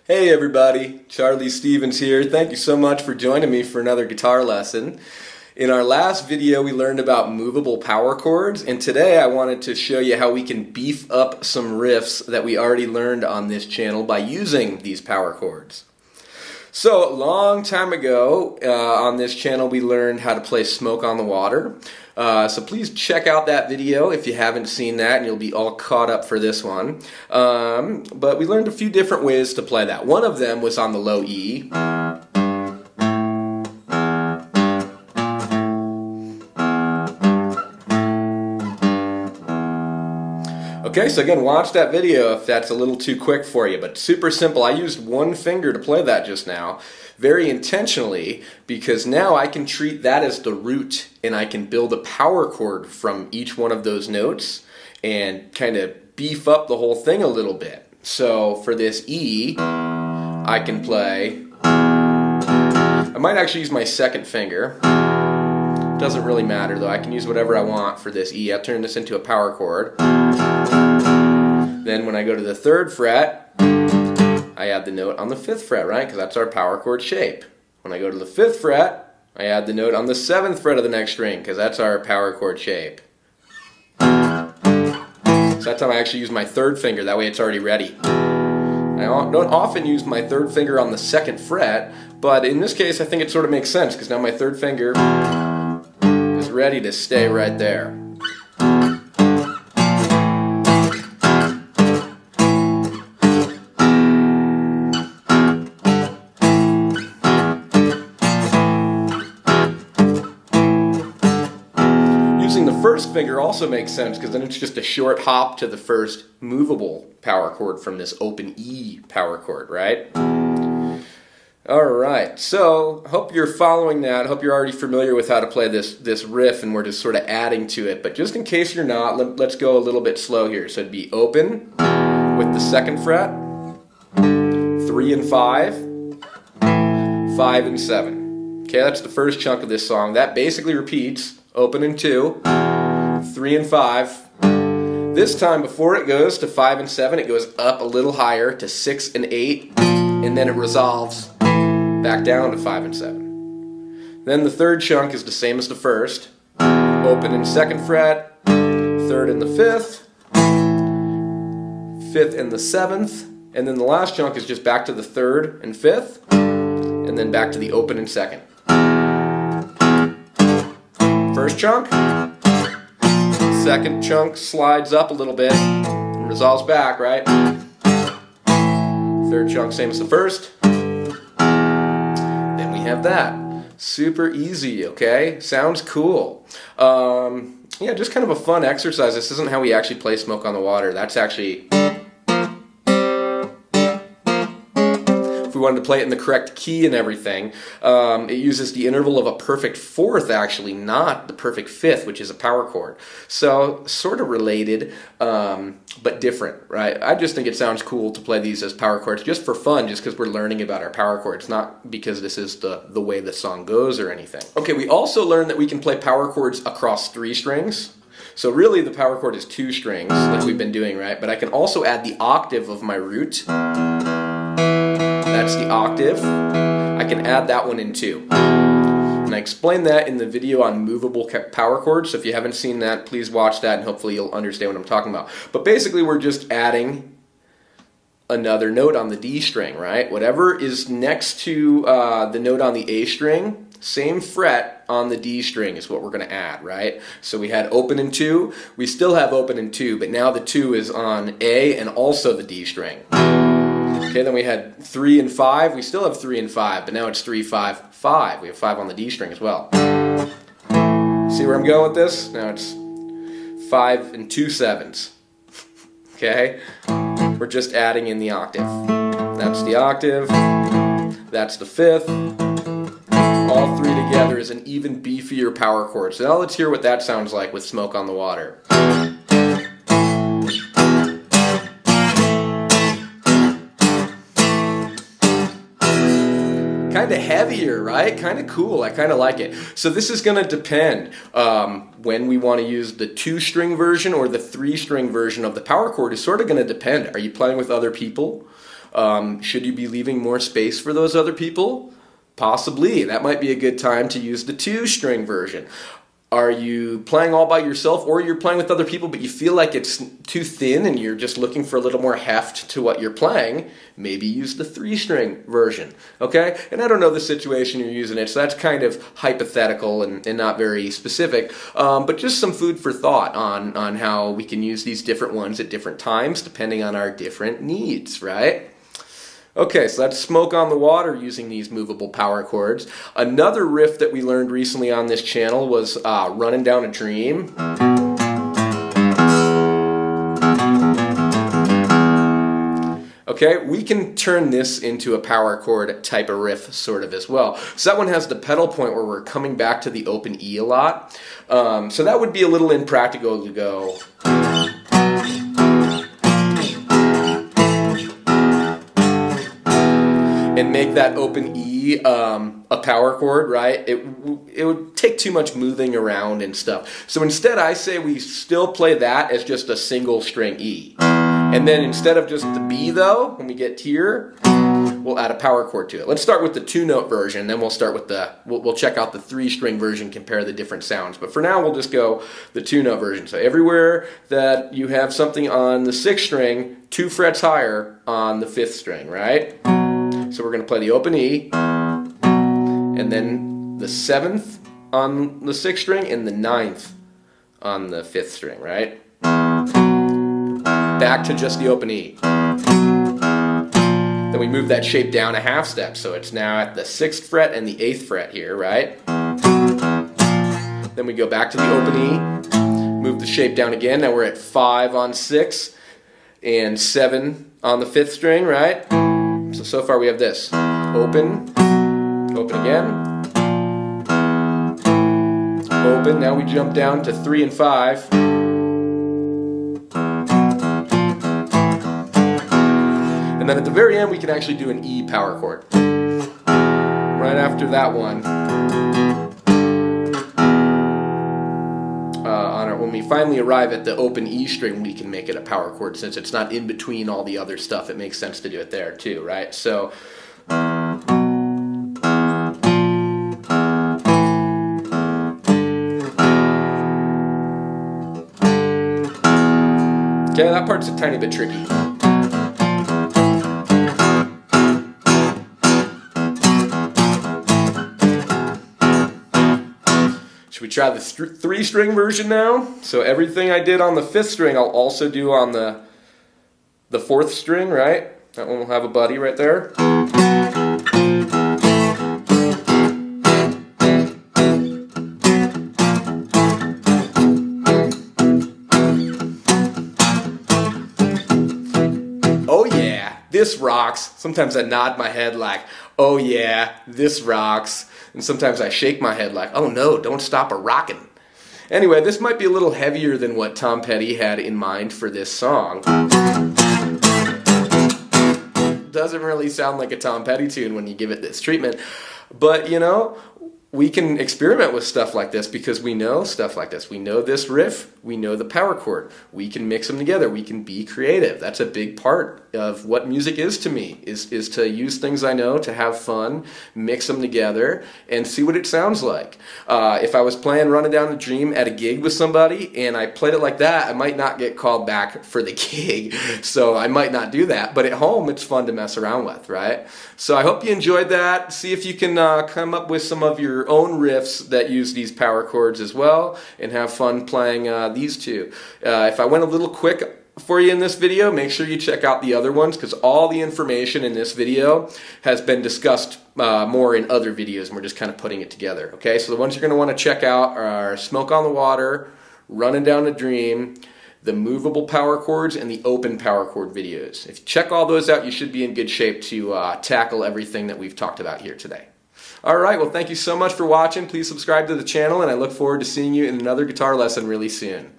Hey everybody, Charlie Stevens here. Thank you so much for joining me for another guitar lesson. In our last video we learned about movable power chords, and today I wanted to show you how we can beef up some riffs that we already learned on this channel by using these power chords. So a long time ago on this channel we learned how to play Smoke on the Water. So please check out that video if you haven't seen that, and you'll be all caught up for this one. But we learned a few different ways to play that. One of them was on the low E. Okay, so again, watch that video if that's a little too quick for you, but super simple. I used one finger to play that just now, very intentionally, because now I can treat that as the root, and I can build a power chord from each one of those notes and kind of beef up the whole thing a little bit. So for this E, I can play, I might actually use my second finger. Doesn't really matter though, I can use whatever I want for this E. I'll turn this into a power chord. Then when I go to the 3rd fret, I add the note on the 5th fret, right? Because that's our power chord shape. When I go to the 5th fret, I add the note on the 7th fret of the next string, because that's our power chord shape. So that's how I actually use my 3rd finger, that way it's already ready. I don't often use my 3rd finger on the 2nd fret, but in this case I think it sort of makes sense, because now my 3rd finger is ready to stay right there. Using the 1st finger also makes sense, because then it's just a short hop to the first movable power chord from this open E power chord, right? Alright, so hope you're following that. Hope you're already familiar with how to play this riff, and we're just sort of adding to it. But just in case you're not, let's go a little bit slow here. So it'd be open with the 2nd fret, 3 and 5, 5 and 7. Okay, that's the first chunk of this song. That basically repeats open and 2, 3 and 5. This time, before it goes to 5 and 7, it goes up a little higher to 6 and 8, and then it resolves back down to 5 and 7. Then the 3rd chunk is the same as the first. Open and 2nd fret, 3rd and the 5th, 5th and the 7th, and then the last chunk is just back to the 3rd and 5th, and then back to the open and 2nd. First chunk, 2nd chunk slides up a little bit and resolves back, right? 3rd chunk, same as the first. Then we have that. Super easy, okay? Sounds cool. Yeah, just kind of a fun exercise. This isn't how we actually play Smoke on the Water. That's actually... If we wanted to play it in the correct key and everything, it uses the interval of a perfect 4th, actually, not the perfect 5th, which is a power chord. So, sort of related, but different, right? I just think it sounds cool to play these as power chords just for fun, just because we're learning about our power chords, not because this is the way the song goes or anything. Okay, we also learned that we can play power chords across 3 strings. So really the power chord is 2 strings, like we've been doing, right? But I can also add the octave of my root. That's the octave. I can add that one in too. And I explained that in the video on movable power chords, so if you haven't seen that, please watch that and hopefully you'll understand what I'm talking about. But basically we're just adding another note on the D string, right? Whatever is next to the note on the A string, same fret on the D string is what we're going to add, right? So we had open and 2, we still have open and 2, but now the 2 is on A and also the D string. Okay, then we had 3 and 5. We still have 3 and 5, but now it's 3, 5, 5. We have 5 on the D string as well. See where I'm going with this? Now it's 5 and 2 7s. Okay? We're just adding in the octave. That's the octave. That's the 5th. All 3 together is an even beefier power chord. So now let's hear what that sounds like with Smoke on the Water. Kind of heavier, right? Kind of cool. I kind of like it. So this is going to depend when we want to use the 2-string version or the 3-string version of the power chord is sort of going to depend. Are you playing with other people? Should you be leaving more space for those other people? Possibly. That might be a good time to use the 2-string version. Are you playing all by yourself, or you're playing with other people but you feel like it's too thin and you're just looking for a little more heft to what you're playing? Maybe use the 3-string version, okay? And I don't know the situation you're using it, so that's kind of hypothetical and not very specific, but just some food for thought on how we can use these different ones at different times depending on our different needs, right? Okay, so that's Smoke on the Water using these movable power chords. Another riff that we learned recently on this channel was Running Down a Dream. Okay, we can turn this into a power chord type of riff sort of as well. So that one has the pedal point where we're coming back to the open E a lot. So that would be a little impractical to go... and make that open E a power chord, right? It would take too much moving around and stuff. So instead I say we still play that as just a single string E. And then instead of just the B though, when we get here, we'll add a power chord to it. Let's start with the 2-note version, then we'll start with we'll check out the 3-string version, compare the different sounds. But for now we'll just go the 2-note version. So everywhere that you have something on the 6th string, 2 frets higher on the 5th string, right? So we're going to play the open E, and then the 7th on the 6th string, and the 9th on the 5th string, right? Back to just the open E. Then we move that shape down a half step, so it's now at the 6th fret and the 8th fret here, right? Then we go back to the open E, move the shape down again, now we're at 5 on 6, and 7 on the 5th string, right? So far we have this. Open, open again, open, now we jump down to 3 and 5. And then at the very end we can actually do an E power chord. Right after that one, when we finally arrive at the open E string, we can make it a power chord. Since it's not in between all the other stuff, it makes sense to do it there too, right? So okay, that part's a tiny bit tricky. Should we try the 3-string version now? So everything I did on the 5th string, I'll also do on the 4th string, right? That one will have a buddy right there. Oh yeah, this rocks. Sometimes I nod my head like, oh yeah, this rocks. And sometimes I shake my head like, oh no, don't stop a-rockin'. Anyway, this might be a little heavier than what Tom Petty had in mind for this song. Doesn't really sound like a Tom Petty tune when you give it this treatment. But, you know, we can experiment with stuff like this because we know stuff like this. We know this riff. We know the power chord. We can mix them together. We can be creative. That's a big part of what music is to me, is to use things I know, to have fun, mix them together, and see what it sounds like. If I was playing Running Down a Dream at a gig with somebody and I played it like that, I might not get called back for the gig, so I might not do that. But at home, it's fun to mess around with, right? So I hope you enjoyed that. See if you can come up with some of your own riffs that use these power chords as well, and have fun playing these two. If I went a little quick for you in this video, make sure you check out the other ones, because all the information in this video has been discussed more in other videos, and we're just kind of putting it together. Okay, so the ones you're going to want to check out are Smoke on the Water, Running Down a Dream, the movable power chords, and the open power chord videos. If you check all those out, you should be in good shape to tackle everything that we've talked about here today. Alright, well thank you so much for watching. Please subscribe to the channel, and I look forward to seeing you in another guitar lesson really soon.